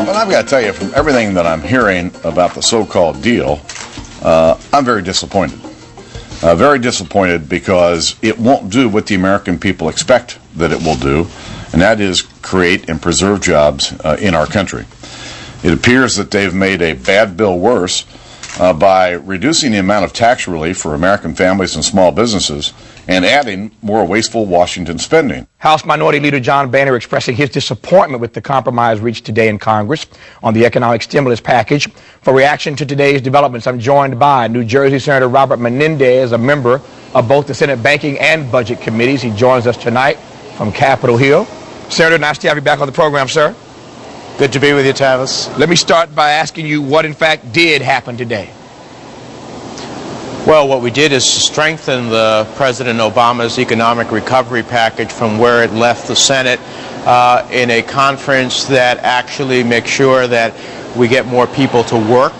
Well, I've got to tell you, from everything that I'm hearing about the so-called deal, I'm very disappointed. Very disappointed because it won't do what the American people expect that it will do, and that is create and preserve jobs in our country. It appears that they've made a bad bill worse by reducing the amount of tax relief for American families and small businesses and adding more wasteful Washington spending. House Minority Leader John Boehner expressing his disappointment with the compromise reached today in Congress on the economic stimulus package. For reaction to today's developments, I'm joined by New Jersey Senator Robert Menendez, a member of both the Senate Banking and Budget Committees. He joins us tonight from Capitol Hill. Senator, nice to have you back on the program, sir. Good to be with you, Tavis. Let me start by asking you what, in fact, did happen today. Well, what we did is strengthen the President Obama's economic recovery package from where it left the Senate in a conference that actually makes sure that we get more people to work,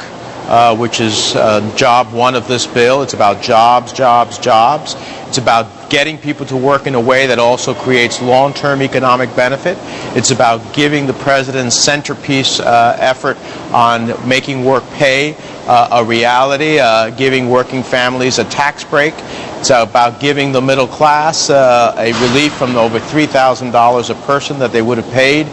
which is job one of this bill. It's about jobs, jobs, jobs. It's about getting people to work in a way that also creates long-term economic benefit. It's about giving the president's centerpiece effort on making work pay a reality, giving working families a tax break. It's about giving the middle class a relief from the over $3,000 a person that they would have paid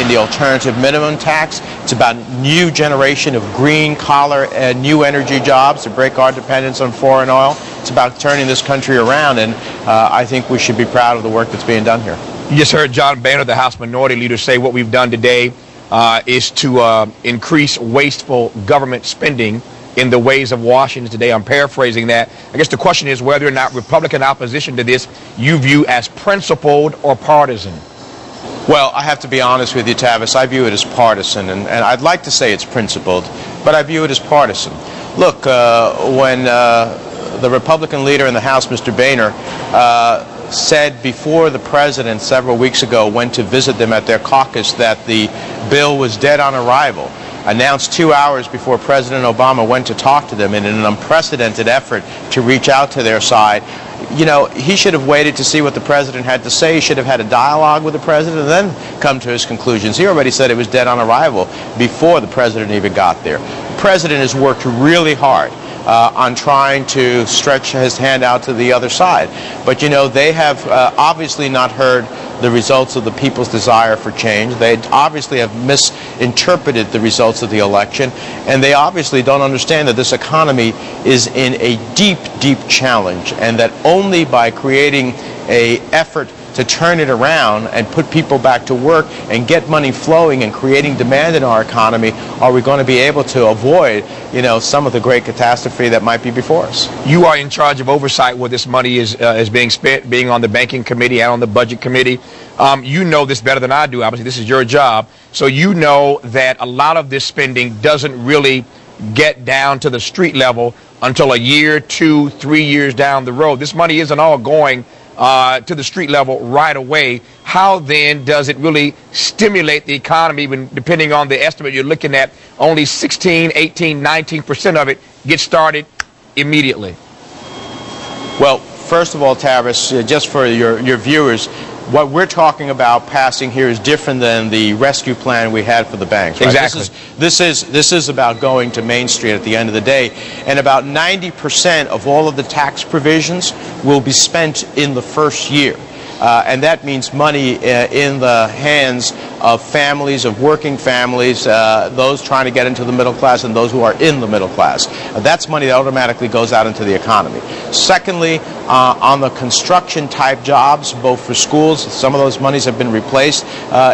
in the alternative minimum tax. It's about new generation of green collar and new energy jobs to break our dependence on foreign oil. It's about turning this country around, and I think we should be proud of the work that's being done here. You just heard John Boehner, the House Minority Leader, say what we've done today is to increase wasteful government spending in the ways of Washington today. I'm paraphrasing that. I guess the question is whether or not Republican opposition to this you view as principled or partisan. Well, I have to be honest with you, Tavis. I view it as partisan, and I'd like to say it's principled, but I view it as partisan. Look, when the Republican leader in the House, Mr. Boehner, said before the president several weeks ago went to visit them at their caucus that the bill was dead on arrival, announced 2 hours before President Obama went to talk to them in an unprecedented effort to reach out to their side. You know, he should have waited to see what the president had to say. He should have had a dialogue with the president and then come to his conclusions. He already said it was dead on arrival before the president even got there. The president has worked really hard on trying to stretch his hand out to the other side. But, you know, they have obviously not heard the results of the people's desire for change. They obviously have misinterpreted the results of the election, and they obviously don't understand that this economy is in a deep, deep challenge, and that only by creating an effort to turn it around and put people back to work and get money flowing and creating demand in our economy are we going to be able to avoid, you know, some of the great catastrophe that might be before us. You are in charge of oversight where this money is being spent, being on the Banking Committee and on the Budget Committee. You know this better than I do. Obviously, this is your job. So you know that a lot of this spending doesn't really get down to the street level until a year, 2, 3 years down the road. This money isn't all going to the street level right away. How then does it really stimulate the economy, even depending on the estimate you're looking at, only 16, 18, 19% of it gets started immediately? Well, first of all, Tavis, just for your viewers, what we're talking about passing here is different than the rescue plan we had for the banks. Right? Exactly. This is about going to Main Street at the end of the day, and about 90% of all of the tax provisions will be spent in the first year. And that means money in the hands of families, of working families, those trying to get into the middle class and those who are in the middle class. That's money that automatically goes out into the economy. Secondly, on the construction type jobs, both for schools, some of those monies have been replaced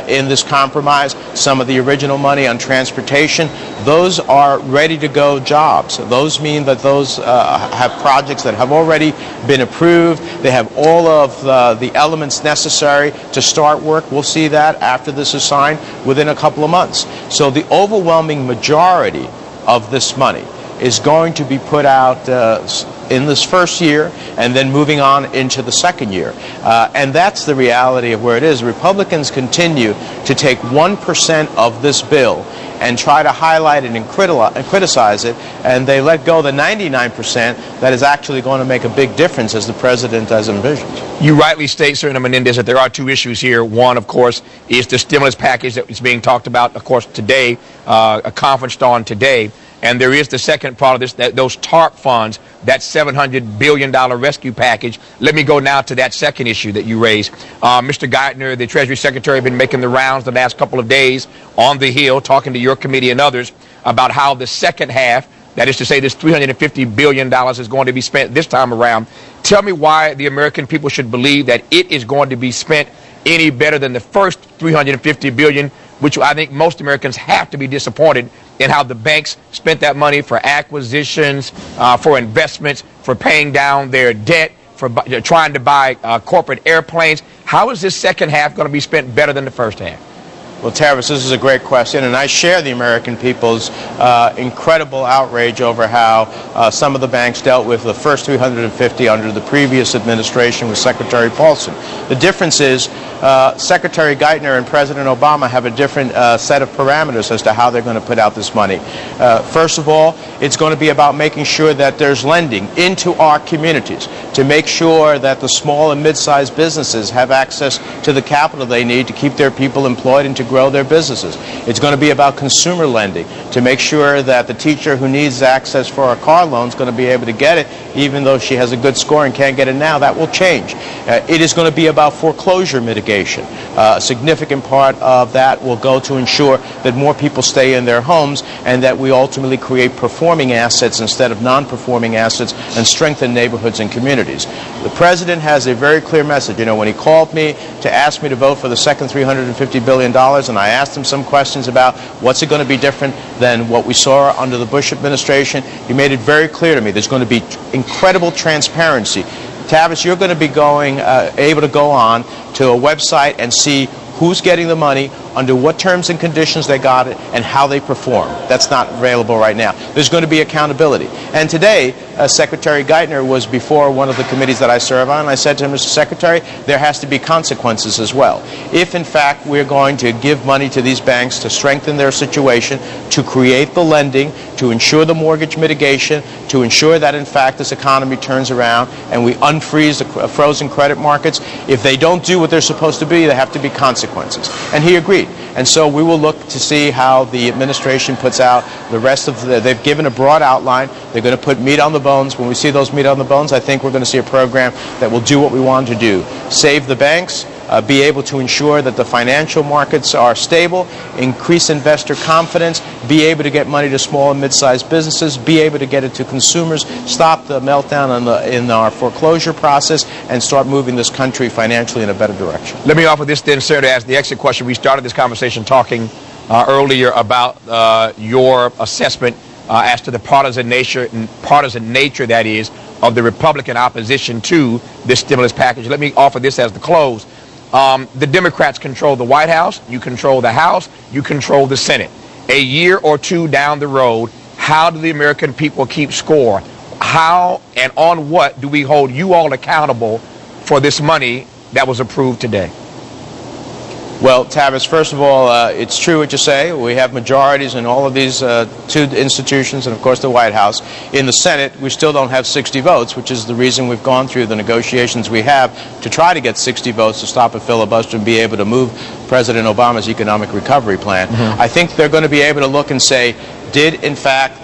in this compromise. Some of the original money on transportation, those are ready to go jobs. Those mean that those have projects that have already been approved. They have all of the elements necessary to start work. We'll see that after this is signed within a couple of months. So the overwhelming majority of this money is going to be put out in this first year and then moving on into the second year. And that's the reality of where it is. Republicans continue to take 1% of this bill and try to highlight it and criticize it, and they let go the 99% that is actually going to make a big difference as the president has envisioned. You rightly state, Senator Menendez, that there are two issues here. One, of course, is the stimulus package that is being talked about, of course, today, conferenced on today. And there is the second part of this, that those TARP funds, that $700 billion rescue package. Let me go now to that second issue that you raised. Mr. Geithner, the Treasury Secretary, has been making the rounds the last couple of days on the Hill, talking to your committee and others about how the second half, that is to say this $350 billion is going to be spent this time around. Tell me why the American people should believe that it is going to be spent any better than the first $350 billion, which I think most Americans have to be disappointed in how the banks spent that money for acquisitions, for investments, for paying down their debt, for trying to buy corporate airplanes. How is this second half going to be spent better than the first half? Well, Tavis, this is a great question, and I share the American people's incredible outrage over how some of the banks dealt with the first 350 under the previous administration with Secretary Paulson. The difference is Secretary Geithner and President Obama have a different set of parameters as to how they're going to put out this money. First of all, it's going to be about making sure that there's lending into our communities to make sure that the small and mid-sized businesses have access to the capital they need to keep their people employed and to grow their businesses. It's going to be about consumer lending to make sure that the teacher who needs access for a car loan is going to be able to get it even though she has a good score and can't get it now. That will change. It is going to be about foreclosure mitigation. A significant part of that will go to ensure that more people stay in their homes and that we ultimately create performing assets instead of non-performing assets and strengthen neighborhoods and communities. The president has a very clear message. You know, when he called me to ask me to vote for the second $350 billion, and I asked him some questions about what's it going to be different than what we saw under the Bush administration, he made it very clear to me there's going to be incredible transparency. Tavis, you're going to be able to go on to a website and see who's getting the money, under what terms and conditions they got it, and how they perform. That's not available right now. There's going to be accountability. And today, Secretary Geithner was before one of the committees that I serve on, and I said to him, Mr. Secretary, there has to be consequences as well. If, in fact, we're going to give money to these banks to strengthen their situation, to create the lending, to ensure the mortgage mitigation, to ensure that, in fact, this economy turns around and we unfreeze the frozen credit markets, if they don't do what they're supposed to be, there have to be consequences. And he agreed. And so we will look to see how the administration puts out the rest of they've given a broad outline. They're going to put meat on the bones. When we see those meat on the bones, I think we're going to see a program that will do what we want to do. Save the banks, be able to ensure that the financial markets are stable, increase investor confidence, be able to get money to small and mid-sized businesses, be able to get it to consumers, stop the meltdown in our foreclosure process, and start moving this country financially in a better direction. Let me offer this then, Senator, as the exit question. We started this conversation talking earlier about your assessment as to the partisan nature that is of the Republican opposition to this stimulus package. Let me offer this as the close. The Democrats control the White House, you control the House, you control the Senate. A year or two down the road, how do the American people keep score? How and on what do we hold you all accountable for this money that was approved today? Well, Tavis, first of all, it's true what you say. We have majorities in all of these two institutions and, of course, the White House. In the Senate, we still don't have 60 votes, which is the reason we've gone through the negotiations we have to try to get 60 votes to stop a filibuster and be able to move President Obama's economic recovery plan. I think they're going to be able to look and say, did, in fact,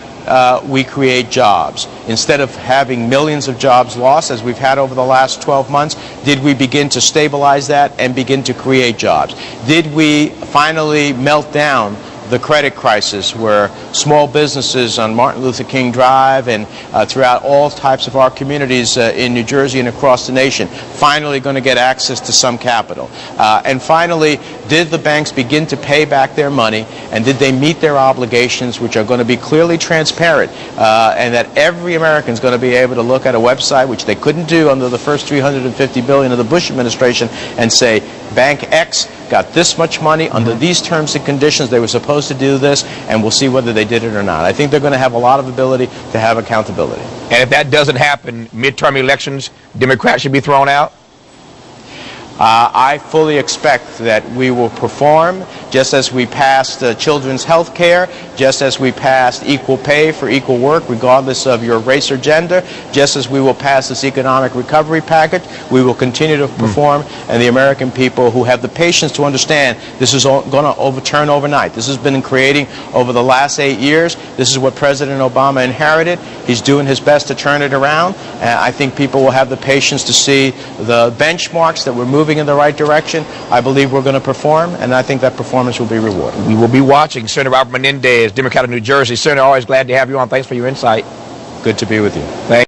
we create jobs? Instead of having millions of jobs lost, as we've had over the last 12 months, did we begin to stabilize that and begin to create jobs? Did we finally melt down the credit crisis where small businesses on Martin Luther King Drive and throughout all types of our communities in New Jersey and across the nation finally going to get access to some capital? And finally, did the banks begin to pay back their money, and did they meet their obligations, which are going to be clearly transparent, and that every American is going to be able to look at a website, which they couldn't do under the first $350 billion of the Bush administration, and say, Bank X got this much money under these terms and conditions, they were supposed to do this, and we'll see whether they did it or not. I think they're going to have a lot of ability to have accountability. And if that doesn't happen, midterm elections, Democrats should be thrown out? I fully expect that we will perform just as we passed children's health care, just as we passed equal pay for equal work regardless of your race or gender, just as we will pass this economic recovery package. We will continue to perform, and the American people who have the patience to understand this is going to overturn overnight. This has been creating over the last 8 years. This is what President Obama inherited. He's doing his best to turn it around, and I think people will have the patience to see the benchmarks that we're moving in the right direction. I believe we're going to perform, and I think that performance will be rewarded. We will be watching. Senator Robert Menendez, Democrat of New Jersey. Senator, always glad to have you on. Thanks for your insight. Good to be with you. Thanks.